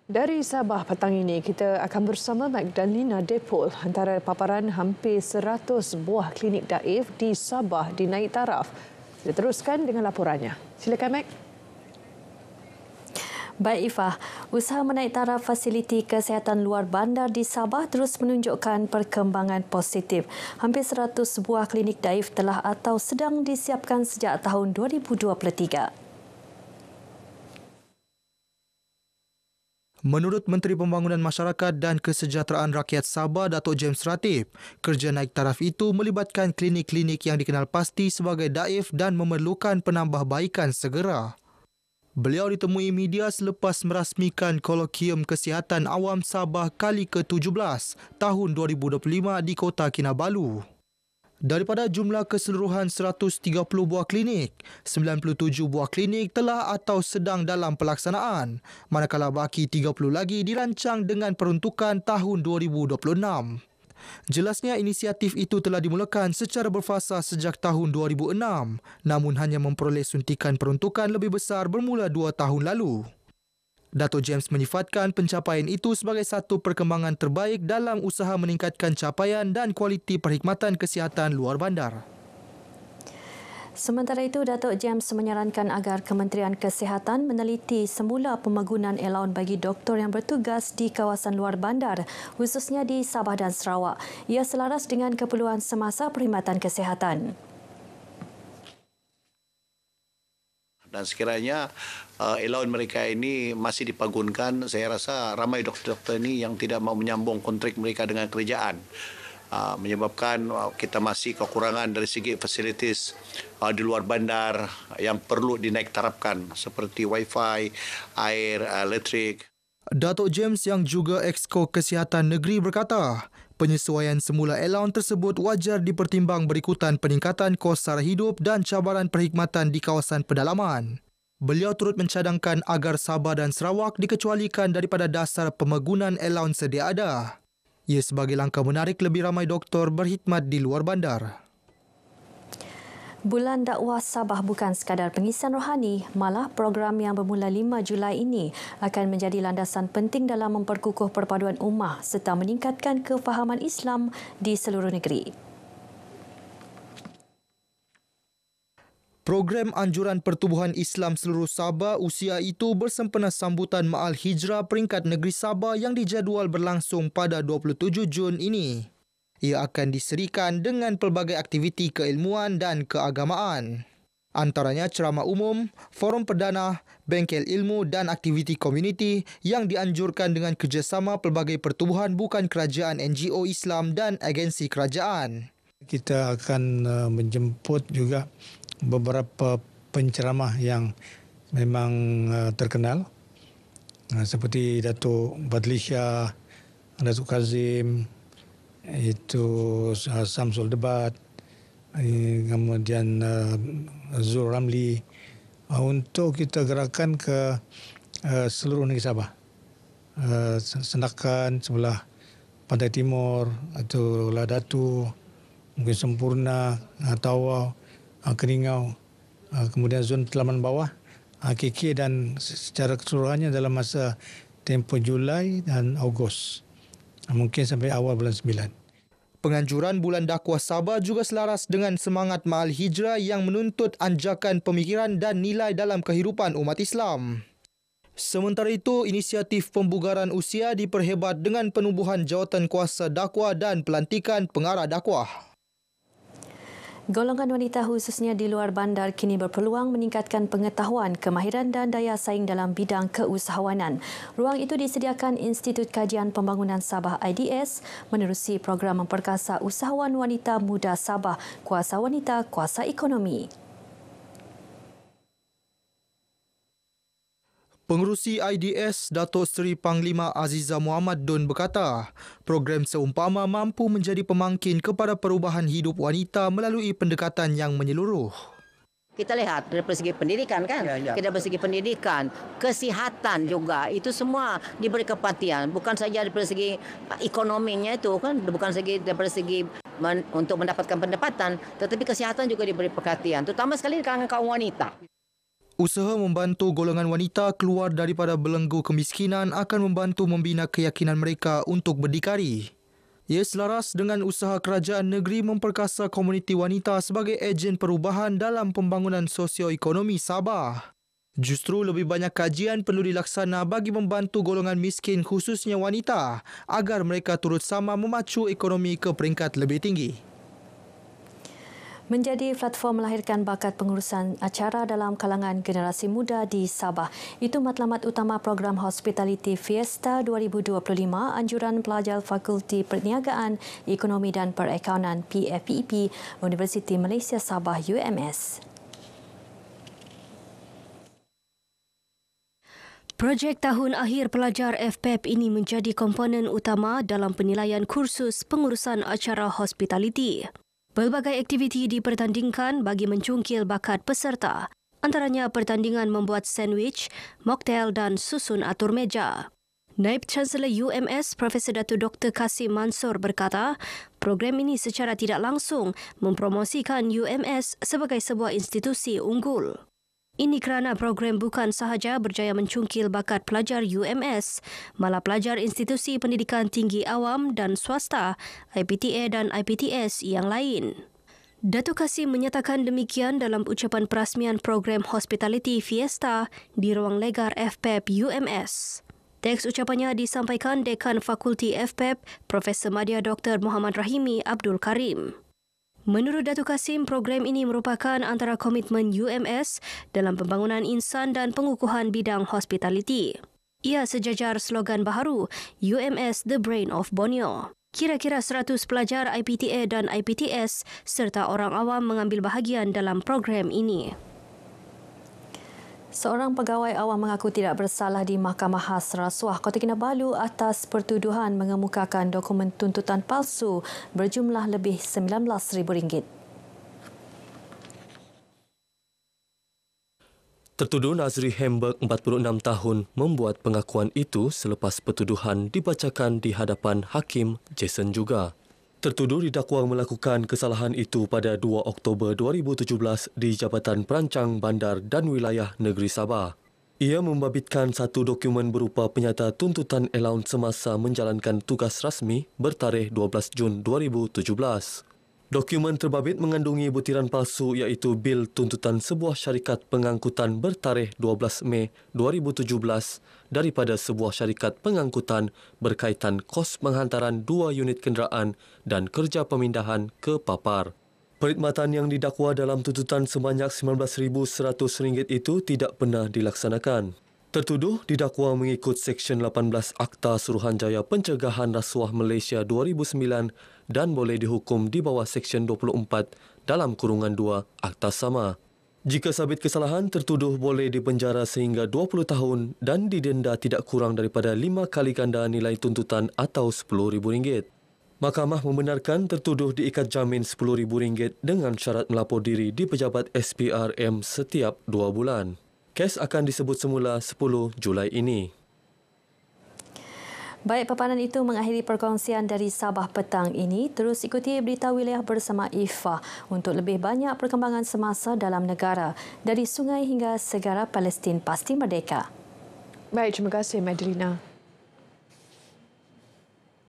Dari Sabah petang ini, kita akan bersama Magdalena Depol antara paparan hampir 100 buah klinik daif di Sabah dinaik taraf. Kita teruskan dengan laporannya. Silakan, Mag. Baik Ifah, usaha menaik taraf fasiliti kesihatan luar bandar di Sabah terus menunjukkan perkembangan positif. Hampir 100 buah klinik daif telah atau sedang disiapkan sejak tahun 2023. Menurut Menteri Pembangunan Masyarakat dan Kesejahteraan Rakyat Sabah, Datuk James Ratib, kerja naik taraf itu melibatkan klinik-klinik yang dikenal pasti sebagai daif dan memerlukan penambahbaikan segera. Beliau ditemui media selepas merasmikan Kolokium Kesihatan Awam Sabah kali ke-17 tahun 2025 di Kota Kinabalu. Daripada jumlah keseluruhan 130 buah klinik, 97 buah klinik telah atau sedang dalam pelaksanaan, manakala baki 30 lagi dirancang dengan peruntukan tahun 2026. Jelasnya inisiatif itu telah dimulakan secara berfasa sejak tahun 2006, namun hanya memperoleh suntikan peruntukan lebih besar bermula 2 tahun lalu. Datuk James menyifatkan pencapaian itu sebagai satu perkembangan terbaik dalam usaha meningkatkan capaian dan kualiti perkhidmatan kesihatan luar bandar. Sementara itu, Datuk James menyarankan agar Kementerian Kesihatan meneliti semula pembangunan elaun bagi doktor yang bertugas di kawasan luar bandar, khususnya di Sabah dan Sarawak. Ia selaras dengan keperluan semasa perkhidmatan kesihatan. Dan sekiranya elaun mereka ini masih dipagunkan, saya rasa ramai doktor-doktor ini yang tidak mahu menyambung kontrak mereka dengan kerajaan. Menyebabkan kita masih kekurangan dari segi fasilitis di luar bandar yang perlu dinaik tarafkan seperti wifi, air, elektrik. Datuk James yang juga Exco Kesihatan Negeri berkata, penyesuaian semula elaun tersebut wajar dipertimbang berikutan peningkatan kos sara hidup dan cabaran perkhidmatan di kawasan pedalaman. Beliau turut mencadangkan agar Sabah dan Sarawak dikecualikan daripada dasar pembangunan elaun sedia ada. Ia sebagai langkah menarik lebih ramai doktor berkhidmat di luar bandar. Bulan Dakwah Sabah bukan sekadar pengisian rohani, malah program yang bermula 5 Julai ini akan menjadi landasan penting dalam memperkukuh perpaduan ummah serta meningkatkan kefahaman Islam di seluruh negeri. Program Anjuran Pertubuhan Islam Seluruh Sabah usia itu bersempena sambutan Ma'al Hijrah peringkat negeri Sabah yang dijadual berlangsung pada 27 Jun ini. Ia akan diserikan dengan pelbagai aktiviti keilmuan dan keagamaan. Antaranya ceramah umum, forum perdana, bengkel ilmu dan aktiviti komuniti yang dianjurkan dengan kerjasama pelbagai pertubuhan bukan kerajaan NGO Islam dan agensi kerajaan. Kita akan menjemput juga beberapa penceramah yang memang terkenal seperti Datuk Badlisha, Datuk Kazim, itu Samsul Debat, kemudian Zul Ramli, untuk kita gerakkan ke seluruh negeri Sabah. Sendakan sebelah Pantai Timur, atau Ladatu, mungkin Sempurna, Tawau, Keringau, kemudian zon Telaman Bawah, KK dan secara keseluruhannya dalam masa tempoh Julai dan Ogos. Mungkin sampai awal bulan 9. Penganjuran Bulan Dakwah Sabah juga selaras dengan semangat Ma'al Hijrah yang menuntut anjakan pemikiran dan nilai dalam kehidupan umat Islam. Sementara itu, inisiatif pembugaran usia diperhebat dengan penubuhan jawatan kuasa dakwah dan pelantikan pengarah dakwah. Golongan wanita khususnya di luar bandar kini berpeluang meningkatkan pengetahuan, kemahiran dan daya saing dalam bidang keusahawanan. Ruang itu disediakan Institut Kajian Pembangunan Sabah IDS menerusi program memperkasa usahawan wanita muda Sabah, Kuasa Wanita, Kuasa Ekonomi. Pengerusi IDS Datuk Seri Panglima Aziza Muhammad Dun berkata, program seumpama mampu menjadi pemangkin kepada perubahan hidup wanita melalui pendekatan yang menyeluruh. Kita lihat dari segi pendidikan kan, kita dari segi pendidikan, kesihatan juga, itu semua diberi keperhatian. Bukan saja dari segi ekonominya itu kan, bukan saja dari segi untuk mendapatkan pendapatan, tetapi kesihatan juga diberi perhatian, terutama sekali di kalangan kaum wanita. Usaha membantu golongan wanita keluar daripada belenggu kemiskinan akan membantu membina keyakinan mereka untuk berdikari. Ia selaras dengan usaha kerajaan negeri memperkasa komuniti wanita sebagai ejen perubahan dalam pembangunan sosioekonomi Sabah. Justru lebih banyak kajian perlu dilaksana bagi membantu golongan miskin khususnya wanita agar mereka turut sama memacu ekonomi ke peringkat lebih tinggi. Menjadi platform melahirkan bakat pengurusan acara dalam kalangan generasi muda di Sabah. Itu matlamat utama program Hospitality Fiesta 2025 anjuran pelajar Fakulti Perniagaan, Ekonomi dan Perakaunan PFPEP Universiti Malaysia Sabah UMS. Projek tahun akhir pelajar FPEP ini menjadi komponen utama dalam penilaian kursus pengurusan acara hospitality. Pelbagai aktiviti dipertandingkan bagi mencungkil bakat peserta, antaranya pertandingan membuat sandwich, moktail dan susun atur meja. Naib Chancellor UMS Profesor Datuk Dr. Kasim Mansor berkata, program ini secara tidak langsung mempromosikan UMS sebagai sebuah institusi unggul. Ini kerana program bukan sahaja berjaya mencungkil bakat pelajar UMS, malah pelajar institusi pendidikan tinggi awam dan swasta, IPTA dan IPTS yang lain. Datuk Kasim menyatakan demikian dalam ucapan perasmian program Hospitality Fiesta di ruang legar FPEP UMS. Teks ucapannya disampaikan Dekan Fakulti FPEP, Profesor Madya Dr. Muhammad Rahimi Abdul Karim. Menurut Datuk Kasim, program ini merupakan antara komitmen UMS dalam pembangunan insan dan pengukuhan bidang hospitality. Ia sejajar slogan baharu UMS The Brain of Borneo. Kira-kira 100 pelajar IPTA dan IPTS serta orang awam mengambil bahagian dalam program ini. Seorang pegawai awam mengaku tidak bersalah di Mahkamah Khas Rasuah Kota Kinabalu atas pertuduhan mengemukakan dokumen tuntutan palsu berjumlah lebih RM19,000. Tertuduh Nazri Hamburg, 46 tahun, membuat pengakuan itu selepas pertuduhan dibacakan di hadapan Hakim Jason juga. Tertuduh didakwa melakukan kesalahan itu pada 2 Oktober 2017 di Jabatan Perancang Bandar dan Wilayah Negeri Sabah. Ia membabitkan satu dokumen berupa penyata tuntutan allowance semasa menjalankan tugas rasmi bertarikh 12 Jun 2017. Dokumen terbabit mengandungi butiran palsu iaitu bil tuntutan sebuah syarikat pengangkutan bertarikh 12 Mei 2017 daripada sebuah syarikat pengangkutan berkaitan kos penghantaran 2 unit kenderaan dan kerja pemindahan ke Papar. Perkhidmatan yang didakwa dalam tuntutan sebanyak RM19,100 itu tidak pernah dilaksanakan. Tertuduh didakwa mengikut Seksyen 18 Akta Suruhanjaya Pencegahan Rasuah Malaysia 2009 dan boleh dihukum di bawah Seksyen 24 dalam kurungan 2 Akta sama. Jika sabit kesalahan, tertuduh boleh dipenjara sehingga 20 tahun dan didenda tidak kurang daripada 5 kali ganda nilai tuntutan atau RM10,000. Mahkamah membenarkan tertuduh diikat jamin RM10,000 dengan syarat melapor diri di pejabat SPRM setiap 2 bulan. Kes akan disebut semula 10 Julai ini. Baik, paparan itu mengakhiri perkongsian dari Sabah petang ini. Terus ikuti Berita Wilayah bersama Ifah untuk lebih banyak perkembangan semasa dalam negara. Dari sungai hingga segara Palestin pasti merdeka. Baik, terima kasih Madlina.